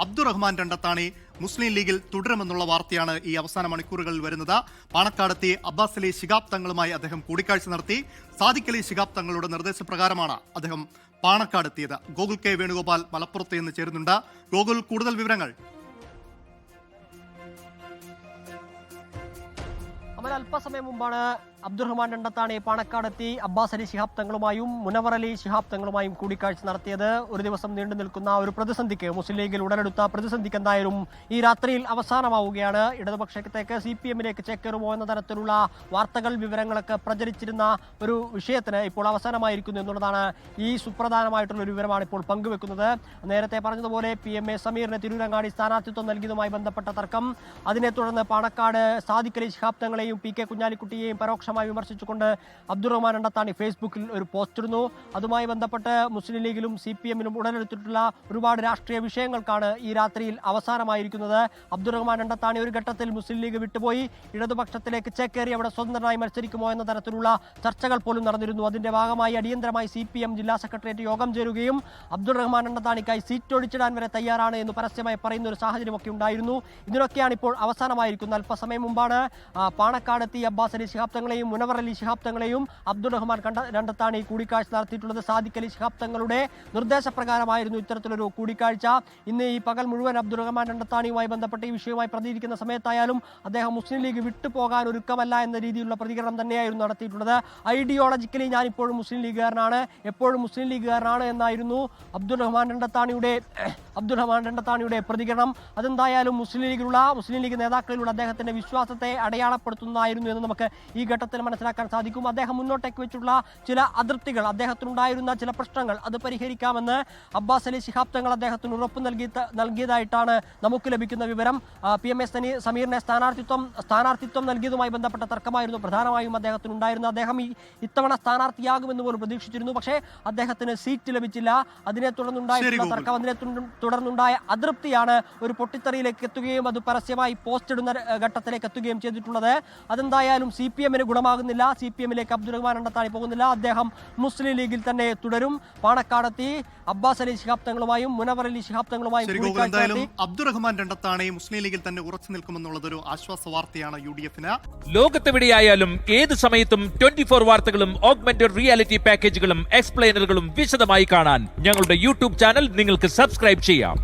അബ്ദുറഹ്മാൻ രണ്ടത്താണി മുസ്ലിം ലീഗിൽ തുടരുമെന്നുള്ള വാർത്തയാണ് ഈ അവസാന മണിക്കൂറുകളിൽ വരുന്നത്. പാണക്കാടെത്തി അബ്ബാസ് അലി ശിഹാബ് തങ്ങളുമായി അദ്ദേഹം കൂടിക്കാഴ്ച നടത്തി. സാദിഖ് അലി ശിഹാബ് തങ്ങളുടെ നിർദ്ദേശപ്രകാരമാണ് അദ്ദേഹം പാണക്കാടെത്തിയത്. ഗോകുൽ കെ വേണുഗോപാൽ മലപ്പുറത്ത് നിന്ന് ചേരുന്നുണ്ട്. ഗോകുൽ, കൂടുതൽ വിവരങ്ങൾ. അല്പസമയം മുമ്പാണ് അബ്ദുറഹ്മാൻ രണ്ടത്താണി പാണക്കാടെത്തി അബ്ബാസ് അലി ശിഹാബ് തങ്ങളുമായും മുനവർ അലി ശിഹാബ് തങ്ങളുമായും കൂടിക്കാഴ്ച നടത്തിയത്. ഒരു ദിവസം നീണ്ടു നിൽക്കുന്ന ഒരു പ്രതിസന്ധിക്ക്, മുസ്ലിം ലീഗിൽ ഉടലെടുത്ത പ്രതിസന്ധിക്ക് എന്തായാലും ഈ രാത്രിയിൽ അവസാനമാവുകയാണ്. ഇടതുപക്ഷത്തേക്ക് CPM-ലേക്ക് ചേക്കേറുമോ എന്ന തരത്തിലുള്ള വാർത്തകൾ, വിവരങ്ങളൊക്കെ പ്രചരിച്ചിരുന്ന ഒരു വിഷയത്തിന് ഇപ്പോൾ അവസാനമായിരിക്കുന്നു എന്നുള്ളതാണ് ഈ സുപ്രധാനമായിട്ടുള്ള ഒരു വിവരമാണ് ഇപ്പോൾ പങ്കുവെക്കുന്നത്. നേരത്തെ പറഞ്ഞതുപോലെ PMA സമീറിന് തിരൂരങ്ങാടി സ്ഥാനാർത്ഥിത്വം നൽകിയതുമായി ബന്ധപ്പെട്ട തർക്കം, അതിനെ തുടർന്ന് പാണക്കാട് സാദിഖ് അലി ശിഹാബ് തങ്ങളെയും PK കുഞ്ഞാലിക്കുട്ടിയെയും പരോക്ഷമായി വിമർശിച്ചുകൊണ്ട് അബ്ദുറഹ്മാൻ രണ്ടത്താണി ഫേസ്ബുക്കിൽ ഒരു പോസ്റ്റ് ഇടുന്നു. അതുമായി ബന്ധപ്പെട്ട് മുസ്ലിം ലീഗിലും CPM-ലും ഉടലെടുത്തിട്ടുള്ള ഒരുപാട് രാഷ്ട്രീയ വിഷയങ്ങൾക്കാണ് ഈ രാത്രിയിൽ അവസാനമായിരിക്കുന്നത്. അബ്ദുറഹ്മാൻ രണ്ടത്താണി ഒരു ഘട്ടത്തിൽ മുസ്ലിം ലീഗ് വിട്ടുപോയി ഇടതുപക്ഷത്തിലേക്ക് ചേക്കേറി അവിടെ സ്വതന്ത്രനായി മത്സരിക്കുമോ എന്ന തരത്തിലുള്ള ചർച്ചകൾ പോലും നടന്നിരുന്നു. അതിന്റെ ഭാഗമായി അടിയന്തരമായി CPM ജില്ലാ സെക്രട്ടേറിയറ്റ് യോഗം ചേരുകയും അബ്ദുറഹ്മാൻ രണ്ടത്താണിക്കായി സീറ്റ് ഒഴിച്ചിടാൻ വരെ തയ്യാറാണ് എന്ന് പരസ്യമായി പറയുന്ന ഒരു സാഹചര്യമൊക്കെ ഉണ്ടായിരുന്നു. ഇതിനൊക്കെയാണ് ഇപ്പോൾ അവസാനമായിരിക്കുന്നത്. അല്പസമയം മുമ്പാണ് പാണക്കാടെത്തി അബ്ബാസ് അലി ശിഹാബ് തങ്ങളെയും മുനവർ അലി ശിഹാബ് തങ്ങളെയും അബ്ദുറഹ്മാൻ രണ്ടത്താണി കൂടിക്കാഴ്ച നടത്തിയിട്ടുള്ളത്. സാദിഖ് അലി ശിഹാബ് തങ്ങളുടെ നിർദ്ദേശപ്രകാരമായിരുന്നു ഇത്തരത്തിലൊരു കൂടിക്കാഴ്ച. ഇന്ന് ഈ പകൽ മുഴുവൻ അബ്ദുറഹ്മാൻ രണ്ടത്താണിയുമായി ബന്ധപ്പെട്ട് ഈ വിഷയവുമായി പ്രതികരിക്കുന്ന സമയത്തായാലും അദ്ദേഹം മുസ്ലിം ലീഗ് വിട്ടുപോകാൻ ഒരുക്കമല്ല എന്ന രീതിയിലുള്ള പ്രതികരണം തന്നെയായിരുന്നു നടത്തിയിട്ടുള്ളത്. ഐഡിയോളജിക്കലി ഞാൻ ഇപ്പോഴും മുസ്ലിം ലീഗുകാരനാണ്, എപ്പോഴും മുസ്ലിം ലീഗുകാരനാണ് എന്നായിരുന്നു അബ്ദുറഹ്മാൻ രണ്ടത്താണിയുടെ പ്രതികരണം. അതെന്തായാലും മുസ്ലിം ലീഗ് നേതാക്കളിലുള്ള അദ്ദേഹത്തിന്റെ വിശ്വാസത്തെ അടയാളപ്പെടുത്തുന്നതായിരുന്നു എന്ന് നമുക്ക് ഈ ഘട്ടത്തിൽ മനസ്സിലാക്കാൻ സാധിക്കും. അദ്ദേഹം മുന്നോട്ടേക്ക് വെച്ചുള്ള ചില അതൃപ്തികൾ, അദ്ദേഹത്തിനുണ്ടായിരുന്ന ചില പ്രശ്നങ്ങൾ, അത് പരിഹരിക്കാമെന്ന് അബ്ബാസ് അലി ശിഹാബ് തങ്ങൾ അദ്ദേഹത്തിന് ഉറപ്പ് നൽകിയതായിട്ടാണ് നമുക്ക് ലഭിക്കുന്ന വിവരം. PMA സമീറിനെ സ്ഥാനാർത്ഥിത്വം നൽകിയതുമായി ബന്ധപ്പെട്ട തർക്കമായിരുന്നു പ്രധാനമായും അദ്ദേഹത്തിനുണ്ടായിരുന്നത്. അദ്ദേഹം ഇത്തവണ സ്ഥാനാർത്ഥിയാകുമെന്ന് പോലും പ്രതീക്ഷിച്ചിരുന്നു. പക്ഷേ അദ്ദേഹത്തിന് സീറ്റ് ലഭിച്ചില്ല. അതിനെ തുടർന്നുണ്ടായിട്ടുള്ള തർക്കം, അതിനെ തുടർന്നുണ്ടായ അതൃപ്തിയാണ് ഒരു പൊട്ടിത്തെറിയിലേക്ക് എത്തുകയും അത് പരസ്യമായി പോസ്റ്റ് ഇടുന്ന ഘട്ടത്തിലേക്ക് എത്തുകയും ചെയ്തിട്ടുള്ളത്. അതെന്തായാലും CPM-ന് ഗുണമാകുന്നില്ല. CPM-ലേക്ക് അബ്ദുറഹ്മാൻ രണ്ടത്താണി പോകുന്നില്ല. അദ്ദേഹം മുസ്ലിം ലീഗിൽ തന്നെ തുടരും. പാണക്കാടെത്തി അബ്ബാസ് അലി ശിഹാബ് തങ്ങളുമായും മുനവർ അലി ശിഹാബ് തങ്ങളുമായും അബ്ദുറഹ്മാൻ രണ്ടത്താണി മുസ്ലിം ലീഗിൽ തന്നെ ഉറച്ചു നിൽക്കുമെന്നുള്ളതൊരു ആശ്വാസ വാർത്തയാണ് UDF-ന്. ലോകത്തെവിടെയായാലും ഏത് സമയത്തും 24 വാർത്തകളും ഓഗ്മെന്റഡ് റിയാലിറ്റി പാക്കേജുകളും എക്സ്പ്ലെയിനറുകളും വിശദമായി കാണാൻ ഞങ്ങളുടെ YouTube ചാനൽ നിങ്ങൾക്ക് സബ്സ്ക്രൈബ് ചെയ്യാം.